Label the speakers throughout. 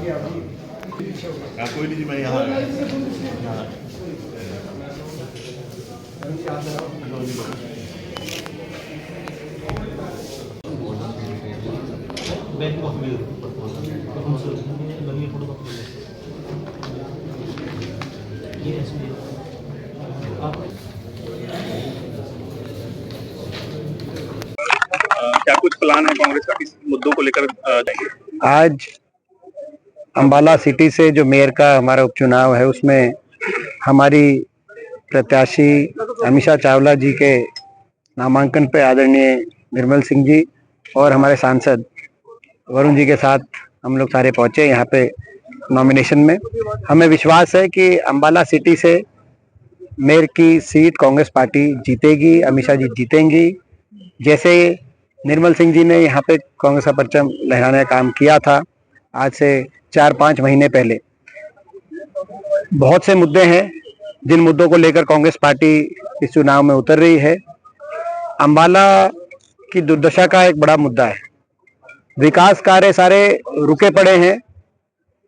Speaker 1: कोई नहीं जी, मैं यहाँ क्या कुछ प्लान है कांग्रेस का किस मुद्दों को लेकर जाएंगे?
Speaker 2: आज अंबाला सिटी से जो मेयर का हमारा उपचुनाव है उसमें हमारी प्रत्याशी अमीषा चावला जी के नामांकन पे आदरणीय निर्मल सिंह जी और हमारे सांसद वरुण जी के साथ हम लोग सारे पहुंचे यहाँ पे नॉमिनेशन में। हमें विश्वास है कि अंबाला सिटी से मेयर की सीट कांग्रेस पार्टी जीतेगी, अमीषा जी जीतेंगी। जैसे निर्मल सिंह जी ने यहाँ पे कांग्रेस का परचम लहराने का काम किया था आज से 4-5 महीने पहले। बहुत से मुद्दे हैं जिन मुद्दों को लेकर कांग्रेस पार्टी इस चुनाव में उतर रही है। अंबाला की दुर्दशा का एक बड़ा मुद्दा है, विकास कार्य सारे रुके पड़े हैं,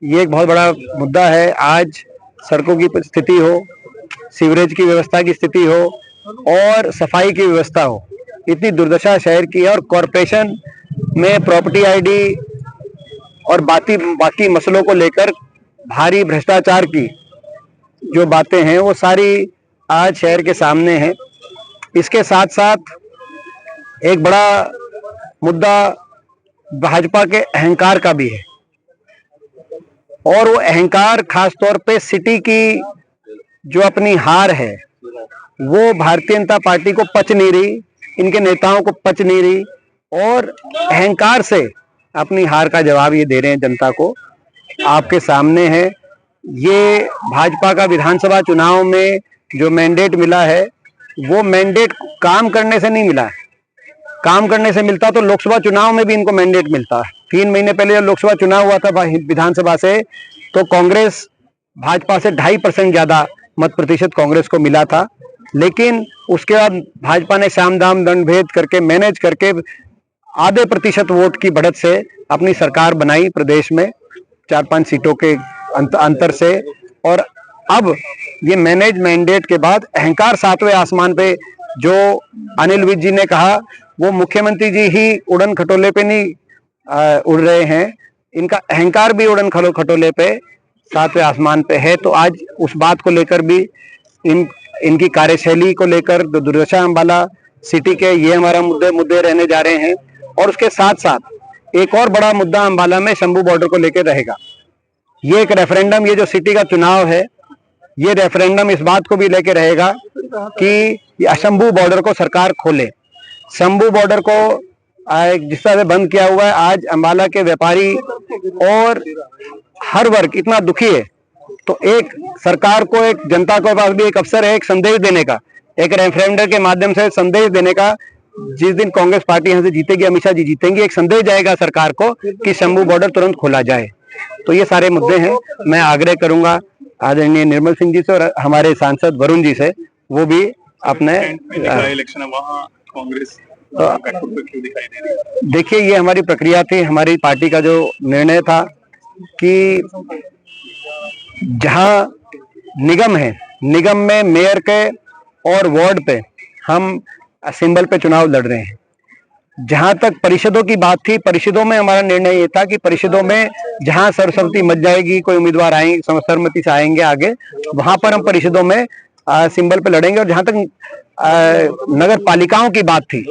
Speaker 2: ये एक बहुत बड़ा मुद्दा है। आज सड़कों की स्थिति हो, सीवरेज की व्यवस्था की स्थिति हो और सफाई की व्यवस्था हो, इतनी दुर्दशा शहर की है। और कॉरपोरेशन में प्रॉपर्टी आईडी और बाकी मसलों को लेकर भारी भ्रष्टाचार की जो बातें हैं वो सारी आज शहर के सामने हैं। इसके साथ साथ एक बड़ा मुद्दा भाजपा के अहंकार का भी है और वो अहंकार खास तौर पे सिटी की जो अपनी हार है वो भारतीय जनता पार्टी को पच नहीं रही, इनके नेताओं को पच नहीं रही और अहंकार से अपनी हार का जवाब ये दे रहे हैं जनता को। आपके सामने है ये भाजपा का विधानसभा चुनाव में जो मैंडेट मिला है वो मैंडेट काम करने से नहीं मिला है। काम करने से मिलता तो लोकसभा चुनाव में भी इनको मैंडेट मिलता। 3 महीने पहले जब लोकसभा चुनाव हुआ था विधानसभा से तो कांग्रेस भाजपा से 2.5% ज्यादा मत प्रतिशत कांग्रेस को मिला था, लेकिन उसके बाद भाजपा ने साम दाम दंड भेद करके मैनेज करके आधे प्रतिशत वोट की बढ़त से अपनी सरकार बनाई प्रदेश में 4-5 सीटों के अंतर से। और अब ये मैनेज मैंडेट के बाद अहंकार 7वें आसमान पे जो अनिल विज जी ने कहा वो मुख्यमंत्री जी ही उड़न खटोले पे नहीं उड़ रहे हैं, इनका अहंकार भी उड़न खटोले पे 7वें आसमान पे है। तो आज उस बात को लेकर भी इनकी कार्यशैली को लेकर दुर्दशा अंबाला सिटी के ये हमारा मुद्दे रहने जा रहे हैं। और उसके साथ साथ एक और बड़ा मुद्दा अंबाला में शंभू बॉर्डर को लेकर रहेगा। ये एक रेफरेंडम, ये जो सिटी का चुनाव है ये रेफरेंडम इस बात को भी लेके रहेगा कि शंभू बॉर्डर को सरकार खोले। शंभू बॉर्डर को जिस तरह से बंद किया हुआ है, आज अंबाला के व्यापारी और हर वर्ग इतना दुखी है, तो एक सरकार को, एक जनता के पास भी एक अवसर है एक संदेश देने का, एक रेफरेंडम के माध्यम से संदेश देने का। जिस दिन कांग्रेस पार्टी यहाँ से जीतेगी, अमीषा जी जीतेंगी, एक संदेश जाएगा सरकार को कि शंभू बॉर्डर तुरंत खोला जाए। तो ये सारे मुद्दे हैं। मैं आग्रह करूंगा आदरणीय निर्मल सिंह जी से और हमारे सांसद वरुण जी से, वो भी अपने
Speaker 1: इलेक्शन है वहाँ कांग्रेस
Speaker 2: देखिए ये हमारी प्रक्रिया थी, हमारी पार्टी का जो निर्णय था कि जहां निगम है, निगम में मेयर के और वार्ड पे हम सिंबल पे चुनाव लड़ रहे हैं। जहां तक परिषदों की बात थी, परिषदों में हमारा निर्णय ये था कि परिषदों में जहां सर्वसम्मति मच जाएगी, कोई उम्मीदवार आएंगे सर्वसम्मति से आएंगे आगे, वहां पर हम परिषदों में सिंबल पे लड़ेंगे। और जहां तक नगर पालिकाओं की बात थी,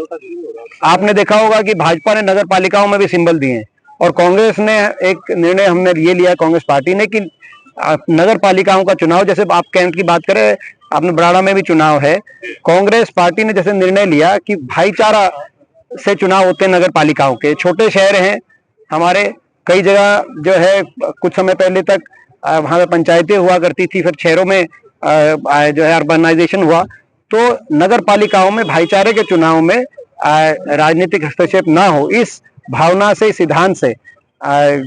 Speaker 2: आपने देखा होगा कि भाजपा ने नगर पालिकाओं में भी सिंबल दिए और कांग्रेस ने एक निर्णय हमने ये लिया कांग्रेस पार्टी ने कि नगर पालिकाओं का चुनाव, जैसे आप कैंट की बात करें, आपने बराड़ा में भी चुनाव है, कांग्रेस पार्टी ने जैसे निर्णय लिया कि भाईचारा से चुनाव होते हैं नगर पालिकाओं के। छोटे शहर हैं हमारे, कई जगह जो है कुछ समय पहले तक वहां पे पंचायतें हुआ करती थी, फिर शहरों में जो है अर्बनाइजेशन हुआ, तो नगर पालिकाओं में भाईचारे के चुनाव में राजनीतिक हस्तक्षेप ना हो, इस भावना से, सिद्धांत से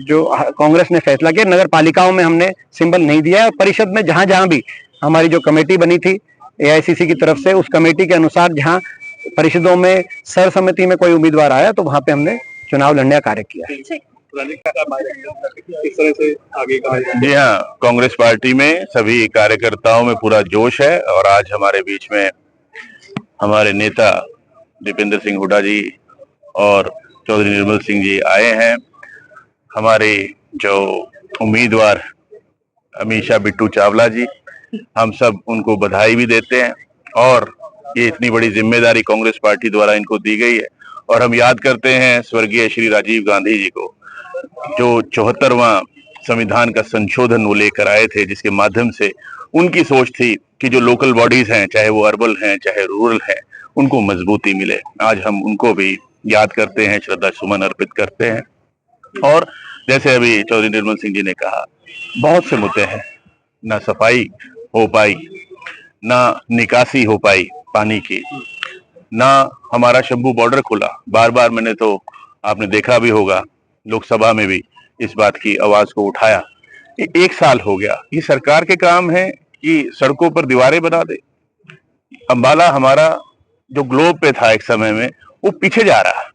Speaker 2: जो कांग्रेस ने फैसला किया। नगर पालिकाओं में हमने सिंबल नहीं दिया है। परिषद में जहां जहां भी हमारी जो कमेटी बनी थी एआईसीसी की तरफ से, उस कमेटी के अनुसार जहां परिषदों में सर्वसम्मति में कोई उम्मीदवार आया तो वहां पे हमने चुनाव लड़ने का कार्य किया।
Speaker 1: प्रधान जी, किस तरह से आगे का
Speaker 3: जी हाँ, कांग्रेस पार्टी में सभी कार्यकर्ताओं में पूरा जोश है और आज हमारे बीच में हमारे नेता दीपेंद्र सिंह हुड्डा जी और चौधरी निर्मल सिंह जी आए हैं। हमारे जो उम्मीदवार अमीषा बिट्टू चावला जी, हम सब उनको बधाई भी देते हैं और ये इतनी बड़ी जिम्मेदारी कांग्रेस पार्टी द्वारा इनको दी गई है। और हम याद करते हैं स्वर्गीय श्री राजीव गांधी जी को, जो 74वां संविधान का संशोधन वो लेकर आए थे, जिसके माध्यम से उनकी सोच थी कि जो लोकल बॉडीज हैं, चाहे वो अर्बन हैं चाहे रूरल हैं, उनको मजबूती मिले। आज हम उनको भी याद करते हैं, श्रद्धा सुमन अर्पित करते हैं। और जैसे अभी चौधरी निर्मल सिंह जी ने कहा, बहुत से मुद्दे हैं, ना सफाई हो पाई, ना निकासी हो पाई पानी की, ना हमारा शंभू बॉर्डर खुला। बार बार मैंने, तो आपने देखा भी होगा, लोकसभा में भी इस बात की आवाज को उठाया। एक साल हो गया, ये सरकार के काम है कि सड़कों पर दीवारें बना दे। अंबाला हमारा जो ग्लोब पे था एक समय में, वो पीछे जा रहा है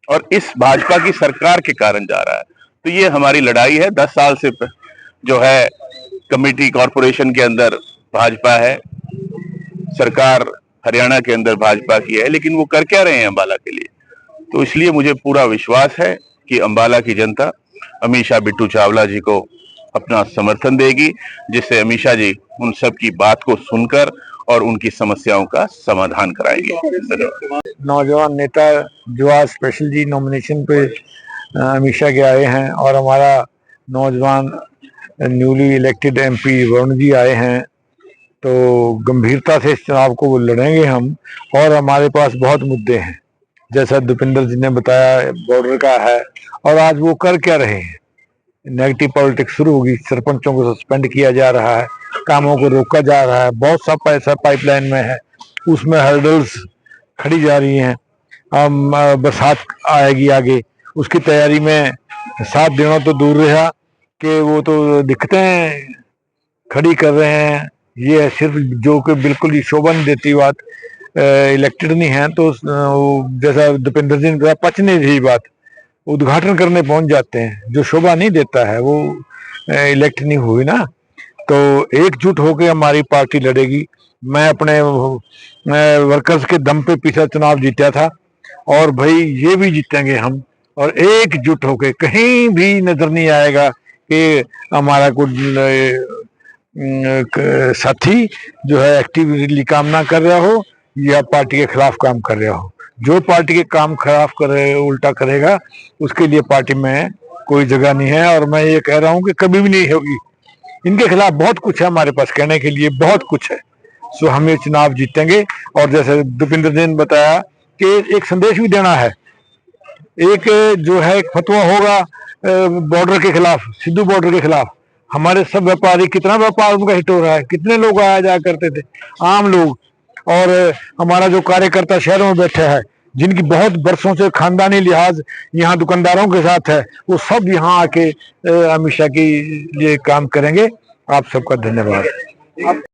Speaker 3: और इस भाजपा की सरकार के कारण जा रहा है। तो ये हमारी लड़ाई है। 10 साल से जो है कमेटी कॉरपोरेशन के अंदर भाजपा है, सरकार हरियाणा के अंदर भाजपा की है, लेकिन वो कर क्या रहे हैं अंबाला के लिए? तो इसलिए मुझे पूरा विश्वास है कि अंबाला की जनता अमीषा बिट्टू चावला जी को अपना समर्थन देगी, जिससे अमीषा जी उन सब की बात को सुनकर और उनकी समस्याओं का समाधान कराएंगे।
Speaker 4: नौजवान नेता जो आज स्पेशल जी नॉमिनेशन पे अमीषा के आए हैं और हमारा नौजवान newly elected MP Varun ji आए हैं, तो गंभीरता से इस चुनाव को वो लड़ेंगे हम। और हमारे पास बहुत मुद्दे हैं, जैसा दीपेंद्र जी ने बताया, बॉर्डर का है। और आज वो कर क्या रहे हैं? नेगेटिव पॉलिटिक्स शुरू होगी, सरपंचों को सस्पेंड किया जा रहा है, कामों को रोका जा रहा है, बहुत सा पैसा पाइपलाइन में है, उसमें हर्डल्स खड़ी जा रही हैं। बरसात आएगी आगे, उसकी तैयारी में 7 दिनों तो दूर रहा कि वो तो दिक्कतें खड़ी कर रहे हैं। ये है सिर्फ जो कि बिल्कुल ही शोभा नहीं देती बात। इलेक्टेड नहीं है तो जैसा दीपेंद्र जी ने कहा, पच नहीं रही बात, उद्घाटन करने पहुंच जाते हैं। जो शोभा नहीं देता है वो इलेक्ट नहीं हुई ना। तो एकजुट होकर हमारी पार्टी लड़ेगी। मैं अपने वर्कर्स के दम पे पिछला चुनाव जीता था और भाई ये भी जीतेंगे हम। और एकजुट होकर, कहीं भी नजर नहीं आएगा कि हमारा कोई साथी जो है एक्टिवली काम ना कर रहा हो या पार्टी के खिलाफ काम कर रहा हो। जो पार्टी के काम खिलाफ करे, उल्टा करेगा, उसके लिए पार्टी में कोई जगह नहीं है। और मैं ये कह रहा हूँ कि कभी भी नहीं होगी। इनके खिलाफ बहुत कुछ है हमारे पास कहने के लिए, बहुत कुछ है। सो हम ये चुनाव जीतेंगे। और जैसे दीपेंद्र जी ने बताया कि एक संदेश भी देना है। एक जो है एक फतवा होगा बॉर्डर के खिलाफ, सिद्धू बॉर्डर के खिलाफ। हमारे सब व्यापारी, कितना व्यापार उनका हिट हो रहा है, कितने लोग आया जाया करते थे, आम लोग। और हमारा जो कार्यकर्ता शहरों में बैठे हैं, जिनकी बहुत बरसों से खानदानी लिहाज यहाँ दुकानदारों के साथ है, वो सब यहाँ आके अमीषा के लिए काम करेंगे। आप सबका धन्यवाद।